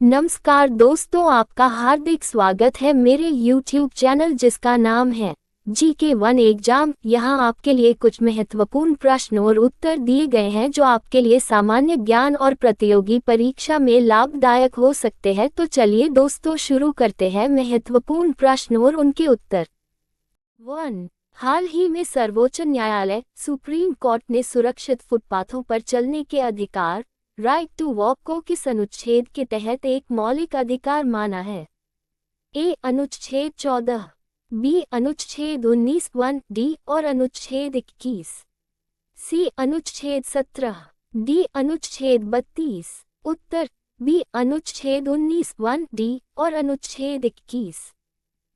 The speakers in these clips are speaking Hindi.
नमस्कार दोस्तों, आपका हार्दिक स्वागत है मेरे YouTube चैनल जिसका नाम है GK1 एग्जाम। यहाँ आपके लिए कुछ महत्वपूर्ण प्रश्न और उत्तर दिए गए हैं जो आपके लिए सामान्य ज्ञान और प्रतियोगी परीक्षा में लाभदायक हो सकते हैं। तो चलिए दोस्तों शुरू करते हैं महत्वपूर्ण प्रश्न और उनके उत्तर। 1. हाल ही में सर्वोच्च न्यायालय सुप्रीम कोर्ट ने सुरक्षित फुटपाथों पर चलने के अधिकार राइट टू वॉक को किस अनुच्छेद के तहत एक मौलिक अधिकार माना है? ए. अनुच्छेद 14, बी. अनुच्छेद 19(1)(d) और अनुच्छेद 21, सी. अनुच्छेद 17, डी. अनुच्छेद 32। उत्तर बी. अनुच्छेद 19(1)(d) और अनुच्छेद 21।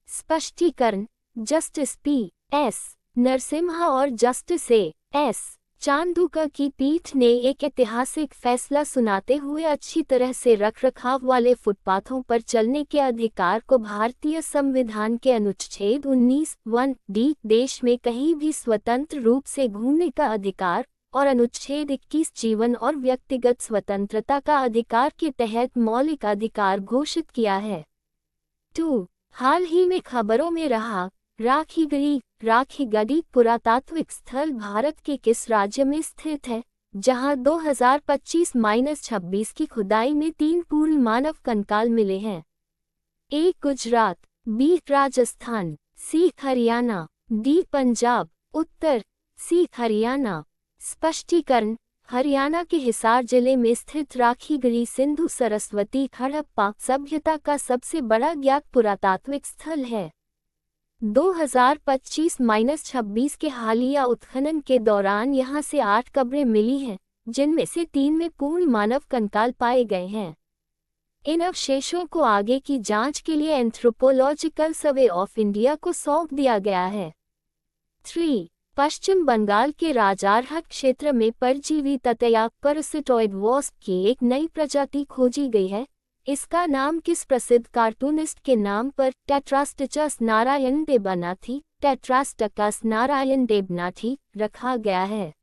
स्पष्टीकरण जस्टिस P.S. नरसिम्हा और जस्टिस A.S. चांदूका की पीठ ने एक ऐतिहासिक फैसला सुनाते हुए अच्छी तरह से रखरखाव वाले फुटपाथों पर चलने के अधिकार को भारतीय संविधान के अनुच्छेद 19(1)(d) देश में कहीं भी स्वतंत्र रूप से घूमने का अधिकार और अनुच्छेद 21 जीवन और व्यक्तिगत स्वतंत्रता का अधिकार के तहत मौलिक अधिकार घोषित किया है। 2. हाल ही में खबरों में रहा राखीगढ़ी पुरातात्विक स्थल भारत के किस राज्य में स्थित है, जहां 2025-26 की खुदाई में 3 पूर्ण मानव कंकाल मिले हैं? ए. गुजरात, बी. राजस्थान, सी. हरियाणा, डी. पंजाब। उत्तर सी. हरियाणा। स्पष्टीकरण हरियाणा के हिसार जिले में स्थित राखीगढ़ी सिंधु सरस्वती हड़प्पा सभ्यता का सबसे बड़ा ज्ञात पुरातात्विक स्थल है। 2025-26 के हालिया उत्खनन के दौरान यहां से 8 कब्रें मिली हैं, जिनमें से 3 में पूर्ण मानव कंकाल पाए गए हैं। इन अवशेषों को आगे की जांच के लिए एंथ्रोपोलॉजिकल सर्वे ऑफ इंडिया को सौंप दिया गया है। 3. पश्चिम बंगाल के राजारहाट क्षेत्र में परजीवी ततैया पैरासिटोइड वॉस्प की एक नई प्रजाति खोजी गई है। इसका नाम किस प्रसिद्ध कार्टूनिस्ट के नाम पर टेट्रास्टिचस नारायण देवनाथी रखा गया है?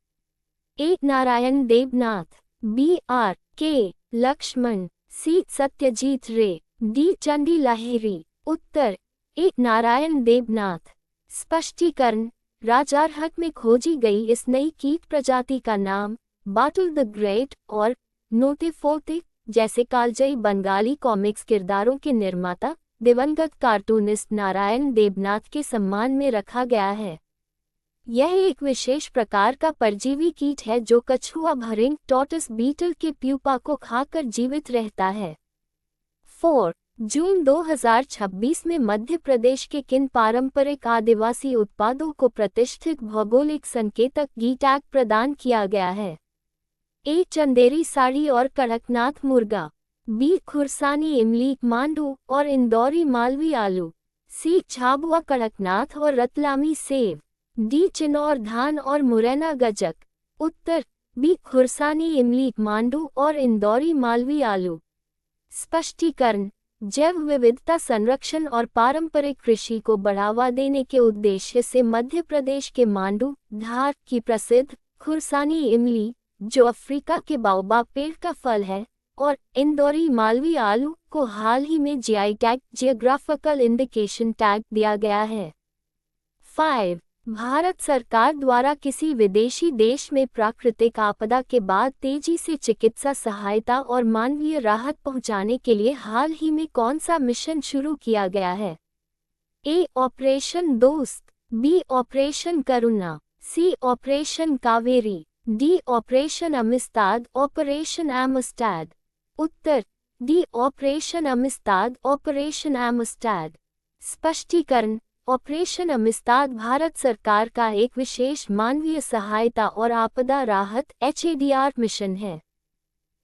ए. नारायण देवनाथ, बी. आर. के. लक्ष्मण, सी. सत्यजीत रे, डी. चंडी लाहिरी। उत्तर ए. नारायण देवनाथ। स्पष्टीकरण राजारहाट में खोजी गई इस नई कीट प्रजाति का नाम बाटुल द ग्रेट और नोटिफोर्टिक जैसे कालजयी बंगाली कॉमिक्स किरदारों के निर्माता दिवंगत कार्टूनिस्ट नारायण देवनाथ के सम्मान में रखा गया है। यह एक विशेष प्रकार का परजीवी कीट है जो कछुआ भरिंग टॉर्टस बीटल के प्यूपा को खाकर जीवित रहता है। 4. जून 2026 में मध्य प्रदेश के किन पारंपरिक आदिवासी उत्पादों को प्रतिष्ठित भौगोलिक संकेतक गी टैग प्रदान किया गया है? ए. चंदेरी साड़ी और कड़कनाथ मुर्गा, बी. खुरसानी इमली मांडू और इंदौरी मालवी आलू, सी. झाबुआ कड़कनाथ और रतलामी सेव, डी. चिनौर धान और मुरैना गजक। उत्तर बी. खुरसानी इमली मांडू और इंदौरी मालवी आलू। स्पष्टीकरण जैव विविधता संरक्षण और पारंपरिक कृषि को बढ़ावा देने के उद्देश्य से मध्य प्रदेश के मांडू धार की प्रसिद्ध खुरसानी इमली, जो अफ्रीका के बाओबाब पेड़ का फल है, और इंदौरी मालवी आलू को हाल ही में GI tag geographical indication tag दिया गया है। 5. भारत सरकार द्वारा किसी विदेशी देश में प्राकृतिक आपदा के बाद तेजी से चिकित्सा सहायता और मानवीय राहत पहुंचाने के लिए हाल ही में कौन सा मिशन शुरू किया गया है? A. Operation Dost, B. Operation Karuna, C. Operation Kaveri, D. Operation Amistad operation Amistad. उत्तर D. Operation Amistad operation Amistad. स्पष्टीकरण ऑपरेशन अमिस्ताद भारत सरकार का एक विशेष मानवीय सहायता और आपदा राहत HADR मिशन है।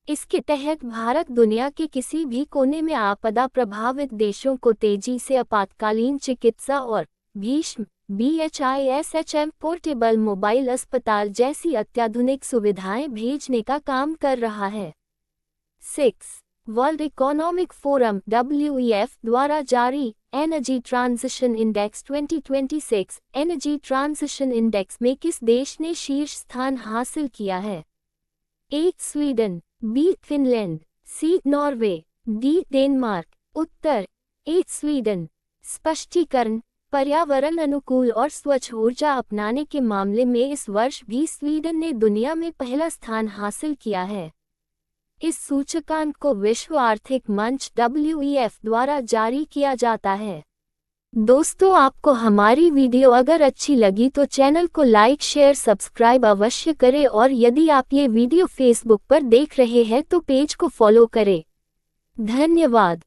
इसके तहत भारत दुनिया के किसी भी कोने में आपदा प्रभावित देशों को तेजी से आपातकालीन चिकित्सा और भीष्म BHISHM पोर्टेबल मोबाइल अस्पताल जैसी अत्याधुनिक सुविधाएं भेजने का काम कर रहा है। 6. वर्ल्ड इकोनॉमिक फोरम WEF द्वारा जारी energy transition index 2026 energy transition index में किस देश ने शीर्ष स्थान हासिल किया है? A. Sweden, B. Finland, C. Norway, D Denmark. उत्तर ए स्वीडन। स्पष्टीकरण, पर्यावरण अनुकूल और स्वच्छ ऊर्जा अपनाने के मामले में इस वर्ष भी स्वीडन ने दुनिया में पहला स्थान हासिल किया है। इस सूचकांक को विश्व आर्थिक मंच WEF द्वारा जारी किया जाता है। दोस्तों, आपको हमारी वीडियो अगर अच्छी लगी तो चैनल को लाइक शेयर सब्सक्राइब अवश्य करें और यदि आप ये वीडियो फेसबुक पर देख रहे हैं तो पेज को फॉलो करें। धन्यवाद।